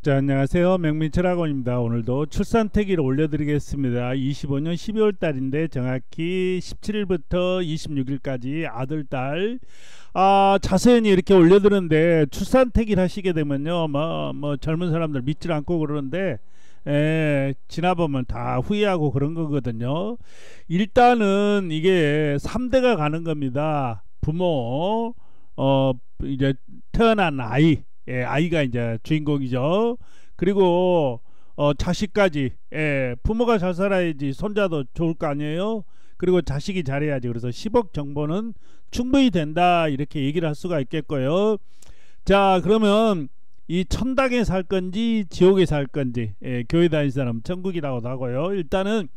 자, 안녕하세요. 명민철학원입니다. 오늘도 출산태기를 올려드리겠습니다. 25년 12월 달인데 정확히 17일부터 26일까지 아들, 딸 자세히 이렇게 올려드렸는데 출산태기를 하시게 되면요, 뭐 젊은 사람들 믿질 않고 그러는데 지나보면 다 후회하고 그런 거거든요. 일단은 이게 3대가 가는 겁니다. 부모, 이제 태어난 아이, 아이가 이제 주인공이죠. 그리고 자식까지, 부모가 잘 살아야지 손자도 좋을 거 아니에요. 그리고 자식이 잘해야지. 그래서 10억 정도는 충분히 된다, 이렇게 얘기를 할 수가 있겠고요. 자, 그러면 이 천당에 살 건지 지옥에 살 건지, 교회 다니는 사람 천국이라고도 하고요. 일단은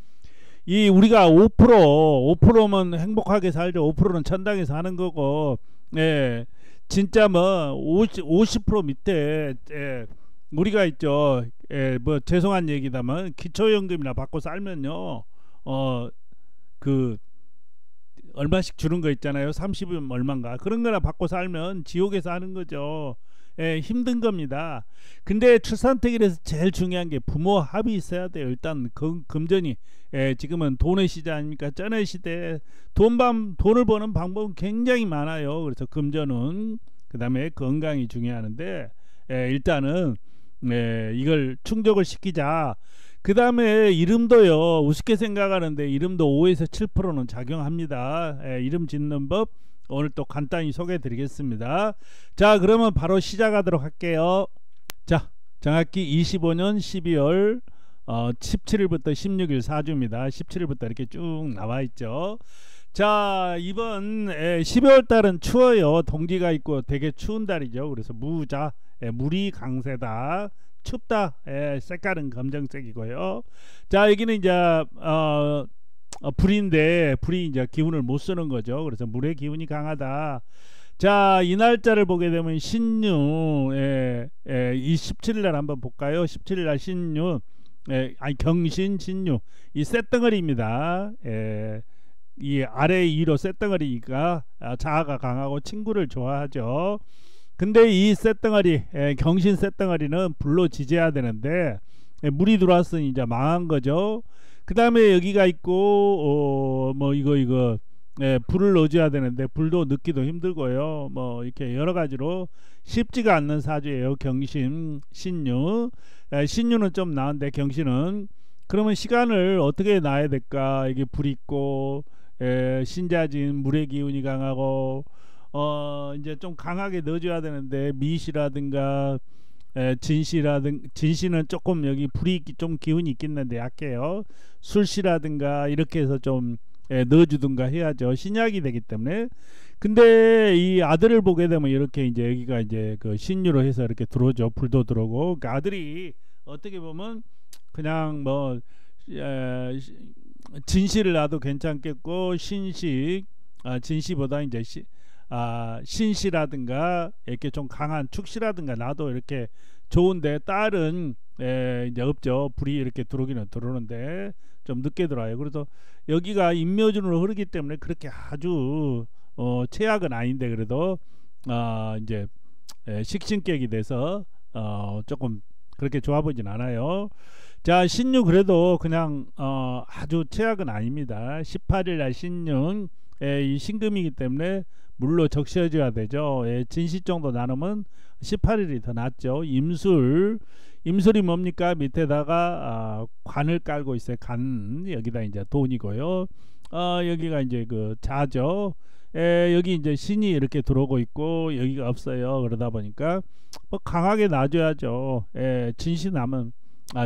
이 우리가 5%면 행복하게 살죠. 5%는 천당에 사는 거고, 진짜 뭐 50% 밑에, 우리가 있죠. 뭐 죄송한 얘기다만 기초연금이나 받고 살면요, 그 얼마씩 주는 거 있잖아요. 30은 얼마인가 그런 거나 받고 살면 지옥에 사는 거죠. 힘든 겁니다. 근데 출산태기에서 제일 중요한 게 부모 합이 있어야 돼요. 일단 금전이, 지금은 돈의 시대 아닙니까? 전의 시대 돈을 버는 방법은 굉장히 많아요. 그래서 금전은, 그 다음에 건강이 중요하는데, 일단은 이걸 충족을 시키자. 그 다음에 이름도요, 우습게 생각하는데 이름도 5에서 7%는 작용합니다. 이름 짓는 법 오늘 또 간단히 소개해 드리겠습니다. 자, 그러면 바로 시작하도록 할게요. 자, 정확히 25년 12월 17일부터 16일 4주입니다. 17일부터 이렇게 쭉 나와 있죠. 자, 이번 12월 달은 추워요. 동지가 있고 되게 추운 달이죠. 그래서 무자, 물이 강세다, 춥다, 색깔은 검정색이고요. 자, 여기는 이제 불인데, 불이 이제 기운을 못 쓰는 거죠. 그래서 물의 기운이 강하다. 자, 이 날짜를 보게 되면 신유, 이 17일날 한번 볼까요? 17일날 신유, 경신, 신유, 이 쇳덩어리입니다. 이 아래 2로 쇳덩어리니까 자아가 강하고 친구를 좋아하죠. 근데 이 쇳덩어리, 경신 쇳덩어리는 불로 지져야 되는데, 물이 들어왔으니 이제 망한 거죠. 그 다음에 여기가 있고, 뭐 이거 불을 넣어줘야 되는데 불도 넣기도 힘들고요. 뭐 이렇게 여러 가지로 쉽지가 않는 사주예요. 경신, 신유. 신유는 좀 나은데 경신은, 그러면 시간을 어떻게 놔야 될까? 이게 불이 있고, 신자진, 물의 기운이 강하고, 이제 좀 강하게 넣어줘야 되는데 미시라든가 진시는 조금 여기 불이 좀 기운이 있겠는데 약해요. 술시라든가 이렇게 해서 좀 넣어주든가 해야죠. 신약이 되기 때문에. 근데 이 아들을 보게 되면 이렇게 이제 여기가 이제 그 신유로 해서 이렇게 들어오죠. 불도 들어오고. 그러니까 아들이 어떻게 보면 그냥 뭐 진시를 놔도 괜찮겠고, 진시보다 이제 신시라든가 이렇게 좀 강한 축시라든가 나도 이렇게 좋은데, 딸은 이제 없죠. 불이 이렇게 들어오기는 들어오는데 좀 늦게 들어와요. 그래서 여기가 인묘준으로 흐르기 때문에 그렇게 아주 최악은 아닌데, 그래도 이제 식신격이 돼서 조금 그렇게 좋아 보진 않아요. 자, 신유 그래도 그냥 아주 최악은 아닙니다. 18일날 신유, 이 신금이기 때문에 물로 적셔줘야 되죠. 진시 정도 나누면 18일이 더 낫죠. 임술이 뭡니까? 밑에다가 관을 깔고 있어요. 관, 여기다 이제 돈이고요. 여기가 이제 그 자죠. 여기 이제 신이 이렇게 들어오고 있고 여기가 없어요. 그러다 보니까 뭐 강하게 놔줘야죠. 진시 나면,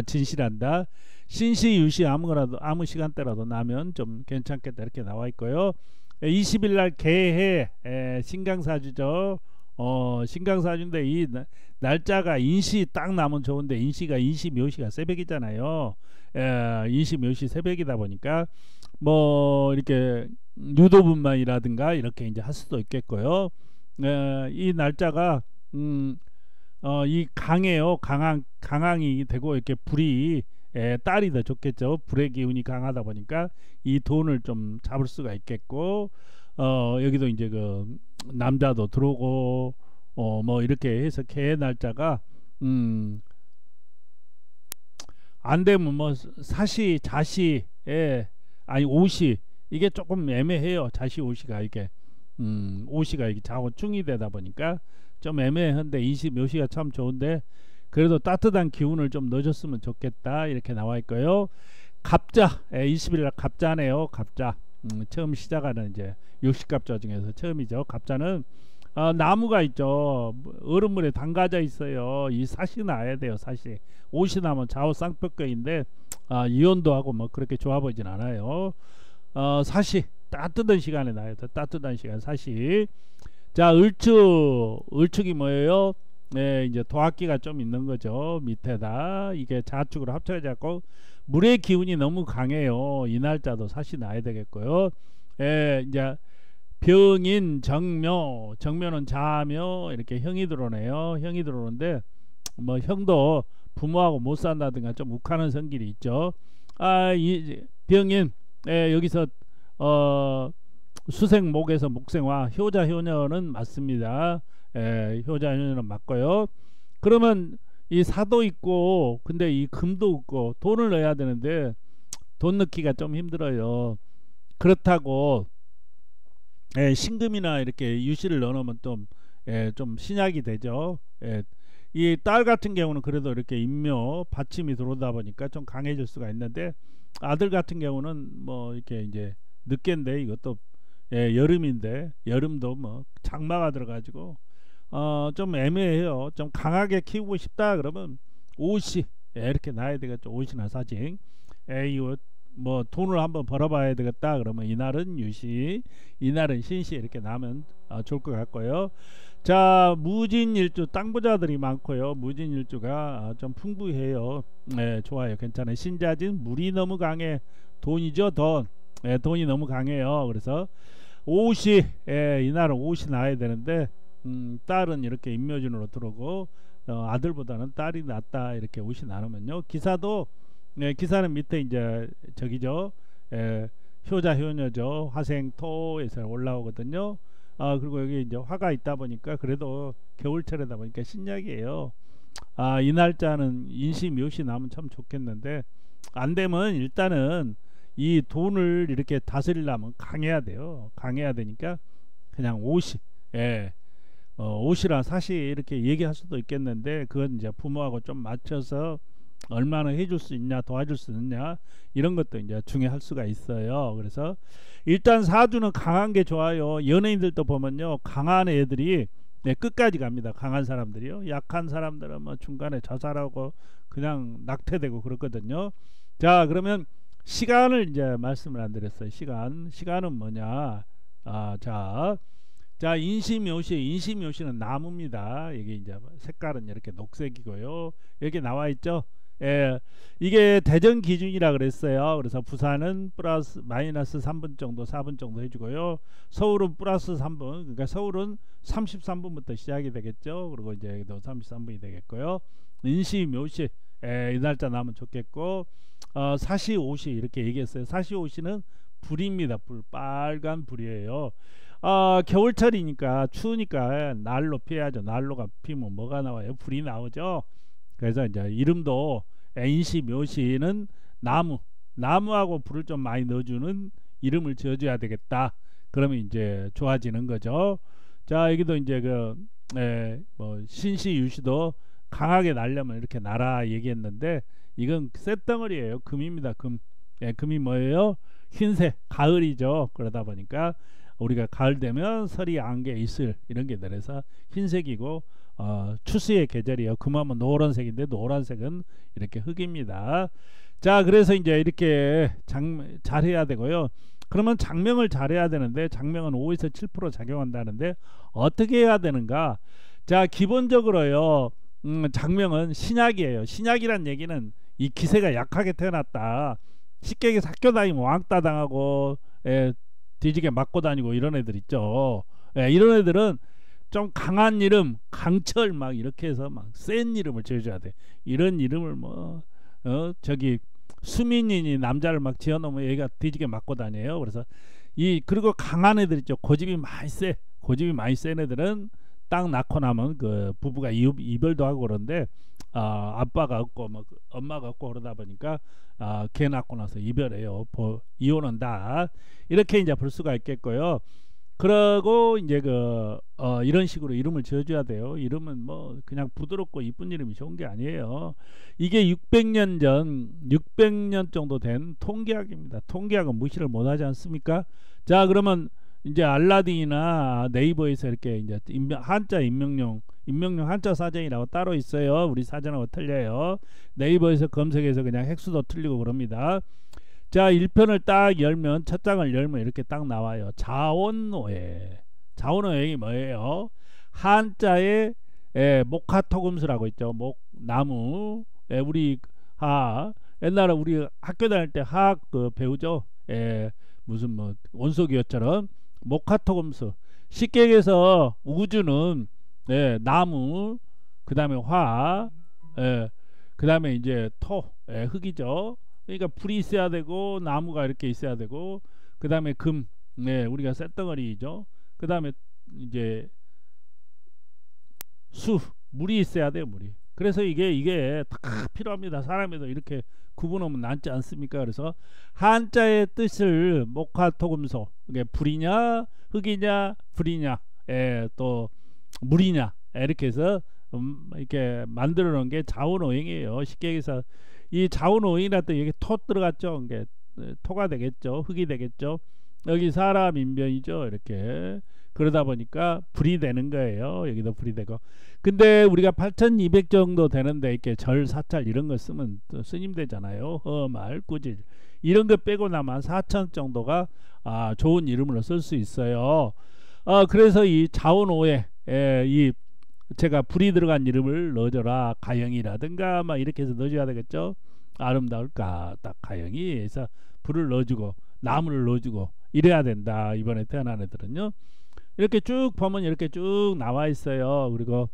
진시란다, 신시, 유시 아무거나도 아무 시간대라도 나면 좀 괜찮겠다, 이렇게 나와 있고요. 20일날 개해, 신강사주죠. 신강사주인데 이 날짜가 인시 딱 나면 좋은데, 인시가 인시묘시가 새벽이잖아요. 인시묘시 새벽이다 보니까 뭐 이렇게 유도분만이라든가 이렇게 이제 할 수도 있겠고요. 이 날짜가 이 강해요. 강항이 되고 이렇게 불이, 딸이 더 좋겠죠. 불의 기운이 강하다 보니까 이 돈을 좀 잡을 수가 있겠고, 여기도 이제 그 남자도 들어오고, 뭐 이렇게 해서 개 날짜가 안 되면 뭐 사시, 자시, 아니 오시, 이게 조금 애매해요. 자시, 오시가 이게 오시가 이게 자고 중이 되다 보니까 좀 애매한데 20묘시가 참 좋은데 그래도 따뜻한 기운을 좀 넣어줬으면 좋겠다 이렇게 나와 있고요. 갑자, 20일날 갑자네요. 갑자. 처음 시작하는 이제 60갑자 중에서 처음이죠. 갑자는 나무가 있죠. 얼음물에 담가져 있어요. 이 사시 나야 돼요. 사시. 옷이 나면 좌우 쌍벽거인데 이온도 하고 뭐 그렇게 좋아 보이진 않아요. 사시 따뜻한 시간에 나야 돼. 따뜻한 시간 사시. 자, 을축이 뭐예요? 네, 이제 도학기가 좀 있는 거죠. 밑에다 이게 자축으로 합쳐져갖고 물의 기운이 너무 강해요. 이 날짜도 사시 나야 되겠고요. 이제 병인, 정묘, 정묘는 자묘 이렇게 형이 들어오네요. 형이 들어오는데 뭐 형도 부모하고 못 산다든가 좀 욱하는 성질이 있죠. 이 병인, 여기서 수생목에서 목생화, 효자 효녀는 맞습니다. 효자 효녀는 맞고요. 그러면 이 사도 있고 근데 이 금도 없고 돈을 넣어야 되는데 돈 넣기가 좀 힘들어요. 그렇다고 신금이나 이렇게 유시를 넣어놓으면 좀 신약이 되죠. 이 딸 같은 경우는 그래도 이렇게 인묘 받침이 들어오다 보니까 좀 강해질 수가 있는데 아들 같은 경우는 뭐 이렇게 이제 늦게인데 이것도 여름인데 여름도 뭐 장마가 들어가지고 좀 애매해요. 좀 강하게 키우고 싶다 그러면 옷이 이렇게 나야 되겠죠. 옷이나 사징. 이거 뭐 돈을 한번 벌어봐야 되겠다 그러면 이날은 유시, 이날은 신시 이렇게 나면 좋을 것 같고요. 자, 무진일주 땅부자들이 많고요. 무진일주가 좀 풍부해요. 좋아요. 괜찮아요. 신자진 물이 너무 강해. 돈이죠. 돈이 너무 강해요. 그래서 옷이 이날은 옷이 나야 되는데 딸은 이렇게 인묘진으로 들어오고 아들보다는 딸이 낫다 이렇게 옷이 나누면요. 기사도 기사는 밑에 이제 저기죠. 효자 효녀죠. 화생토에서 올라오거든요. 그리고 여기 이제 화가 있다 보니까 그래도 겨울철이다 보니까 신약이에요. 이 날짜는 인시 묘시 나면 참 좋겠는데 안 되면 일단은 이 돈을 이렇게 다스리려면 강해야 돼요. 강해야 되니까 그냥 옷이 옷이랑 사시 이렇게 얘기할 수도 있겠는데 그건 이제 부모하고 좀 맞춰서 얼마나 해줄 수 있냐 도와줄 수 있냐 이런 것도 이제 중요할 수가 있어요. 그래서 일단 사주는 강한 게 좋아요. 연예인들도 보면요 강한 애들이 끝까지 갑니다. 강한 사람들이요. 약한 사람들은 뭐 중간에 자살하고 그냥 낙태되고 그렇거든요. 자, 그러면 시간을 이제 말씀을 안 드렸어요. 시간은 뭐냐? 자, 인시묘시는 나무입니다. 여기 이제 색깔은 이렇게 녹색이고요. 여기 나와 있죠. 이게 대전 기준이라 그랬어요. 그래서 부산은 마이너스 3분 정도 4분 정도 해주고요. 서울은 플러스 3분, 그러니까 서울은 33분부터 시작이 되겠죠. 그리고 이제 여기도 33분이 되겠고요. 인시묘시 이 날짜 나면 좋겠고 사시 오시 이렇게 얘기했어요. 사시 오시는 불입니다. 빨간 불이에요. 겨울철이니까 추우니까 난로 피해야죠. 난로가 피면 뭐가 나와요? 불이 나오죠. 그래서 이제 이름도 인시 묘시는 나무하고 불을 좀 많이 넣어주는 이름을 지어줘야 되겠다. 그러면 이제 좋아지는 거죠. 자, 여기도 이제 뭐 신시 유시도 강하게 날려면 이렇게 날아 얘기했는데 이건 쇳덩어리예요. 금입니다. 금이 뭐예요? 흰색 가을이죠. 그러다 보니까 우리가 가을 되면 설이 안개 이슬 이런 게 내려서 흰색이고 추수의 계절이에요. 금하면 노란색인데 노란색은 이렇게 흙입니다. 자, 그래서 이제 이렇게 잘해야 되고요. 그러면 장명을 잘해야 되는데 장명은 5에서 7% 작용한다는데 어떻게 해야 되는가? 자, 기본적으로요. 장명은 신약이에요. 신약이란 얘기는 이 기세가 약하게 태어났다. 쉽게 학교 다니면 왕따 당하고 뒤지게 맞고 다니고 이런 애들 있죠. 이런 애들은 좀 강한 이름, 강철 막 이렇게 해서 막 센 이름을 지어줘야 돼. 이런 이름을 뭐 저기 수민이니 남자를 막 지어놓으면 얘가 뒤지게 맞고 다녀요. 그래서 그리고 강한 애들 있죠. 고집이 많이 센 애들은 딱 낳고 나면 그 부부가 이별도 하고 그런데 아빠가 없고 뭐 엄마가 없고 그러다 보니까 개 낳고 나서 이별해요. 이혼한다. 이렇게 이제 볼 수가 있겠고요. 그러고 이제 이런 식으로 이름을 지어줘야 돼요. 이름은 뭐 그냥 부드럽고 이쁜 이름이 좋은 게 아니에요. 이게 600년 정도 된 통계학입니다. 통계학은 무시를 못하지 않습니까? 자, 그러면 이제 알라딘이나 네이버에서 이렇게 이제 한자 임명용 한자 사전이라고 따로 있어요. 우리 사전하고 틀려요. 네이버에서 검색해서 그냥 획수도 틀리고 그럽니다. 자, 1편을 딱 열면, 첫 장을 열면 이렇게 딱 나와요. 자원오해. 자원오해이 뭐예요? 한자에 목화토금수라고 있죠. 나무. 우리 옛날에 우리 학교 다닐 때 화학 배우죠. 무슨 뭐 원소기호처럼 목화토금수. 쉽게 얘기해서 우주는 나무, 그 다음에 화, 그 다음에 이제 흙이죠. 그러니까 불이 있어야 되고 나무가 이렇게 있어야 되고, 그 다음에 금, 우리가 쇳덩어리죠. 그 다음에 이제 물이 있어야 돼요. 물이. 그래서 이게 다 필요합니다. 사람에도 이렇게 구분하면 낫지 않습니까? 그래서 한자의 뜻을 목화토금소, 이게 불이냐 흙이냐 불이냐 또 물이냐 이렇게 해서 이렇게 만들어 놓은 게 자원오행이에요. 쉽게 얘기해서 이 자원오행이라 또 여기 토 들어갔죠. 이게 토가 되겠죠. 흙이 되겠죠. 여기 사람 인변이죠. 이렇게 그러다 보니까 불이 되는 거예요. 여기도 불이 되고. 근데 우리가 8200 정도 되는데 이렇게 절, 사찰 이런 거 쓰면 또 스님 되잖아요. 말, 꾸질 이런 거 빼고 나면 4000 정도가 좋은 이름으로 쓸 수 있어요. 그래서 이 자원오해 이 제가 불이 들어간 이름을 넣어줘라. 가영이라든가 막 이렇게 해서 넣어줘야 되겠죠. 아름다울까 딱 가영이 해서 불을 넣어주고 나무를 넣어주고 이래야 된다. 이번에 태어난 애들은요. 이렇게 쭉 보면 이렇게 쭉 나와 있어요. 그리고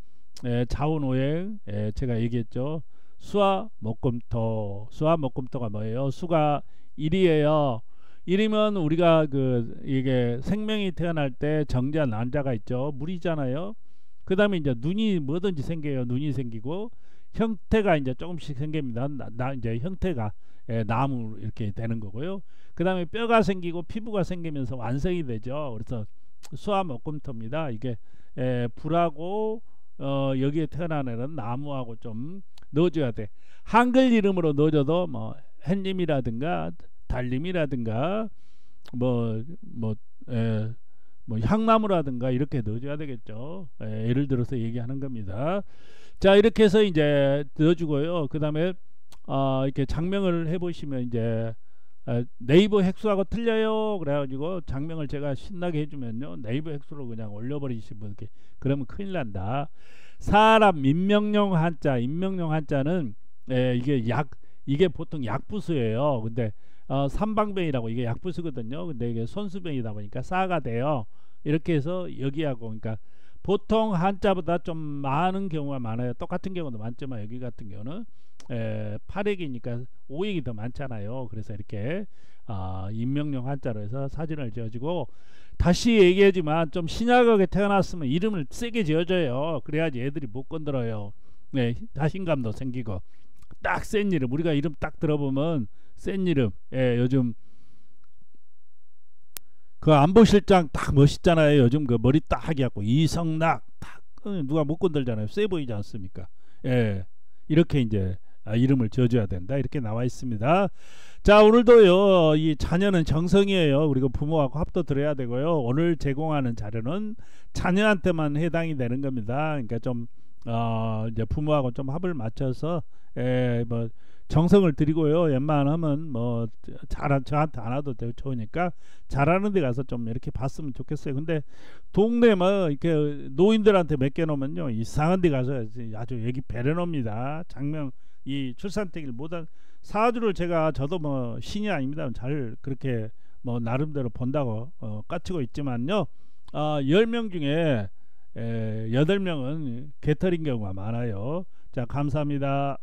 자원오행 제가 얘기했죠. 수화 목금토. 수화 목금토가 뭐예요? 수가 1이에요. 1이면 우리가 이게 생명이 태어날 때 정자 난자가 있죠. 물이잖아요. 그 다음에 이제 눈이 뭐든지 생겨요. 눈이 생기고 형태가 이제 조금씩 생깁니다. 이제 형태가 나무 이렇게 되는 거고요. 그 다음에 뼈가 생기고 피부가 생기면서 완성이 되죠. 그래서 수화목금토입니다. 이게 불하고 여기에 태어난 애는 나무하고 좀 넣어줘야 돼. 한글 이름으로 넣어줘도 뭐 햇님이라든가 달님이라든가 뭐 향나무라든가 이렇게 넣어줘야 되겠죠. 예를 들어서 얘기하는 겁니다. 자, 이렇게 해서 이제 넣어주고요. 그 다음에 이렇게 장명을 해보시면 이제 네이버 획수하고 틀려요. 그래가지고 장명을 제가 신나게 해주면요, 네이버 획수로 그냥 올려버리시면 이렇게 그러면 큰일 난다. 사람 임명용 한자, 임명용 한자는 이게 보통 약부수예요. 근데 삼방병이라고 이게 약부수거든요. 근데 이게 손수병이다 보니까 싸가 돼요. 이렇게 해서 여기하고, 그러니까 보통 한자보다 좀 많은 경우가 많아요. 똑같은 경우도 많지만 여기 같은 경우는 8액이니까 5액이 더 많잖아요. 그래서 이렇게 임명용 한자로 해서 사진을 지어주고, 다시 얘기하지만 좀 신약하게 태어났으면 이름을 세게 지어줘요. 그래야지 애들이 못 건드려요. 자신감도 생기고 딱 센 이름, 우리가 이름 딱 들어보면 센 이름. 요즘 그 안보실장 딱 멋있잖아요. 요즘 그 머리 딱 해갖고 이성락 딱 누가 못 건들잖아요. 세 보이지 않습니까? 이렇게 이제 이름을 지어줘야 된다. 이렇게 나와 있습니다. 자, 오늘도요, 이 자녀는 정성이에요. 그리고 부모하고 합도 들어야 되고요. 오늘 제공하는 자료는 자녀한테만 해당이 되는 겁니다. 그러니까 좀 이제 부모하고 좀 합을 맞춰서 뭐 정성을 들이고요. 웬만하면 뭐 저한테 안 와도 되고 좋으니까 잘하는 데 가서 좀 이렇게 봤으면 좋겠어요. 근데 동네 뭐 이렇게 노인들한테 맡겨놓으면요, 이상한 데 가서 아주 얘기 배려놉니다. 장명 이 출산택일 못한 사주를 저도 뭐 신이 아닙니다. 잘 그렇게 뭐 나름대로 본다고 까치고 있지만요, 10명 중에 8명은 개털인 경우가 많아요. 자, 감사합니다.